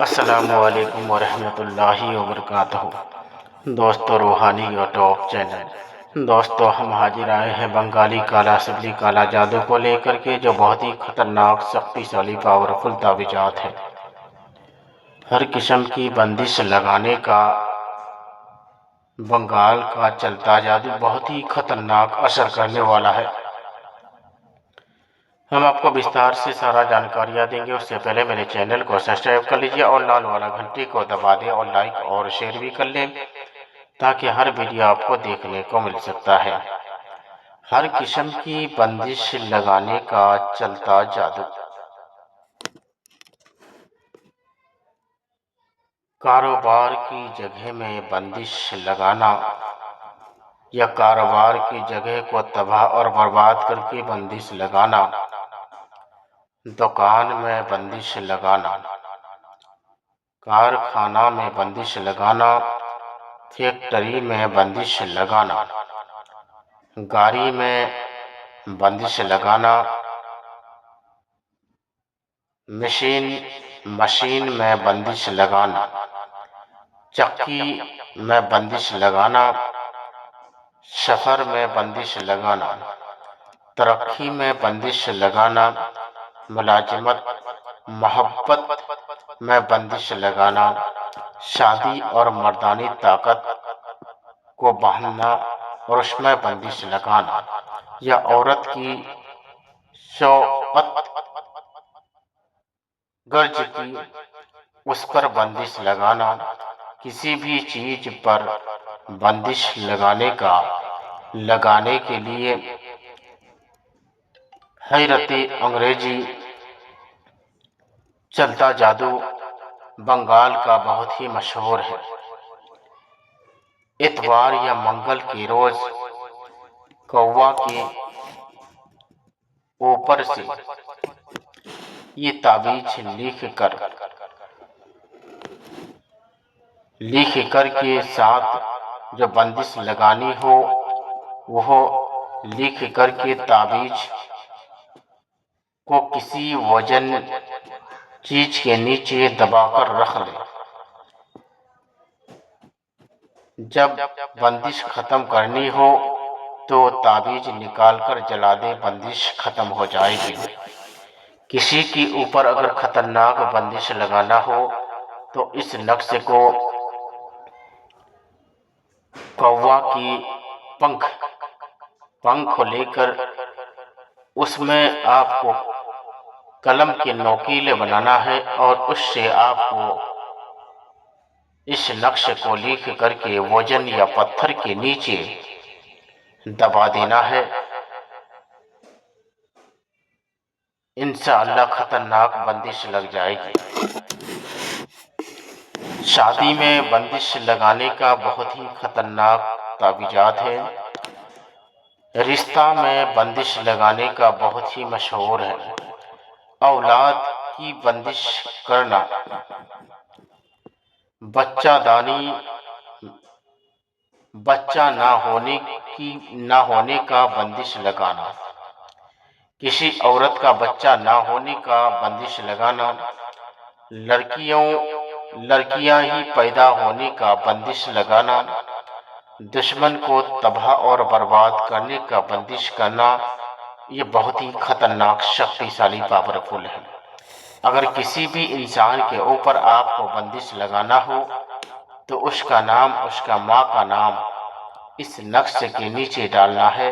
अस्सलामुअलैकुम वरहमतुल्लाहि वबरकातुहू। दोस्तों, रूहानी और टॉप चैनल। दोस्तों, हम हाजिर आए हैं बंगाली काला सिबली काला जादू को लेकर के, जो बहुत ही खतरनाक शक्तिशाली पावरफुल तावीज़ात है। हर किस्म की बंदिश लगाने का बंगाल का चलता जादू बहुत ही खतरनाक असर करने वाला है। हम आपको विस्तार से सारा जानकारियाँ देंगे। उससे पहले मेरे चैनल को सब्सक्राइब कर लीजिए और लाल वाला घंटी को दबा दें और लाइक और शेयर भी कर लें, ताकि हर वीडियो आपको देखने को मिल सकता है। हर किस्म की बंदिश लगाने का चलता जादू। कारोबार की जगह में बंदिश लगाना या कारोबार की जगह को तबाह और बर्बाद करके बंदिश लगाना, दुकान में बंदिश लगाना, कारखाना में बंदिश लगाना, फैक्ट्री में बंदिश लगाना, गाड़ी में बंदिश लगाना, मशीन में बंदिश लगाना, चक्की में बंदिश लगाना, सफर में बंदिश लगाना, तरक्की में बंदिश लगाना, मुलाजिमत मोहब्बत में बंदिश लगाना, शादी और मर्दानी ताकत को बांधना और उसमें बंदिश लगाना, या औरत की शौअत गर्ज की उस पर बंदिश लगाना, किसी भी चीज पर बंदिश लगाने के लिए हैरत अंग्रेजी चलता जादू बंगाल का बहुत ही मशहूर है। इतवार या मंगल के रोज कौवा के ऊपर से ये ताबीज लिख कर के साथ जो बंदिश लगानी हो वह लिख कर के ताबीज को किसी वजन चीज के नीचे दबाकर रख ले। जब बंदिश खत्म करनी हो तो ताबीज निकालकर जला दे, बंदिश खत्म हो जाएगी। किसी के ऊपर अगर खतरनाक बंदिश लगाना हो तो इस नक्शे को कौवा की पंख लेकर उसमें आपको कलम के नोकीले बनाना है और उससे आपको इस नक्शे को लिख करके वजन या पत्थर के नीचे दबा देना है। इंशाअल्लाह खतरनाक बंदिश लग जाएगी। शादी में बंदिश लगाने का बहुत ही खतरनाक तावीज़ात है। रिश्ता में बंदिश लगाने का बहुत ही मशहूर है। औलाद की बंदिश करना, बच्चा ना होने का बंदिश लगाना, किसी औरत का बच्चा ना होने का बंदिश लगाना, लड़कियां ही पैदा होने का बंदिश लगाना, दुश्मन को तबाह और बर्बाद करने का बंदिश करना, ये बहुत ही खतरनाक शक्तिशाली पावरफुल है। अगर किसी भी इंसान के ऊपर आपको बंदिश लगाना हो तो उसका नाम, उसका माँ का नाम इस नक्शे के नीचे डालना है।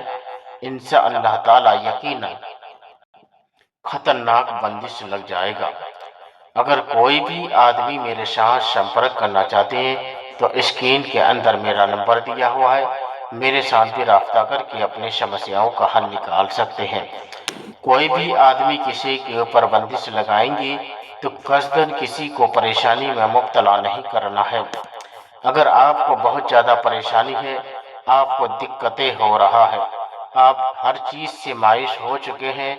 इंशाअल्लाह ताला यकीनन खतरनाक बंदिश लग जाएगा। अगर कोई भी आदमी मेरे साथ संपर्क करना चाहते हैं तो स्क्रीन के अंदर मेरा नंबर दिया हुआ है, मेरे साथ भी राब्ता करके अपनी समस्याओं का हल निकाल सकते हैं। कोई भी आदमी किसी के ऊपर बंदिश लगाएंगे तो कसदन किसी को परेशानी में मुब्तला नहीं करना है। अगर आपको बहुत ज़्यादा परेशानी है, आपको दिक्कतें हो रहा है, आप हर चीज़ से मायूस हो चुके हैं,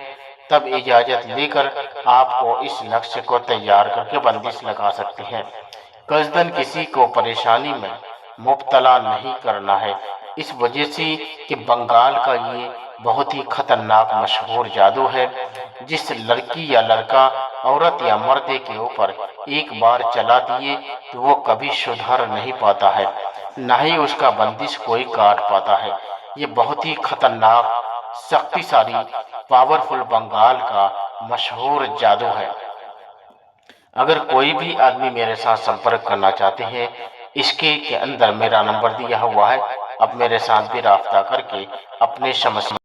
तब इजाज़त लेकर आपको इस नक्शे को तैयार करके बंदिश लगा सकते हैं। कसदन किसी को परेशानी में मुब्तला नहीं करना है। इस वजह से कि बंगाल का ये बहुत ही खतरनाक मशहूर जादू है। जिस लड़की या लड़का, औरत या मर्द के ऊपर एक बार चला दिए तो वो कभी सुधर नहीं पाता है, ना ही उसका बंदिश कोई काट पाता है। ये बहुत ही खतरनाक, शक्तिशाली, पावरफुल बंगाल का मशहूर जादू है। अगर कोई भी आदमी मेरे साथ संपर्क करना चाहते हैं, इसके के अंदर मेरा नंबर दिया हुआ है। अब मेरे साथ भी राब्ता करके अपने समस्या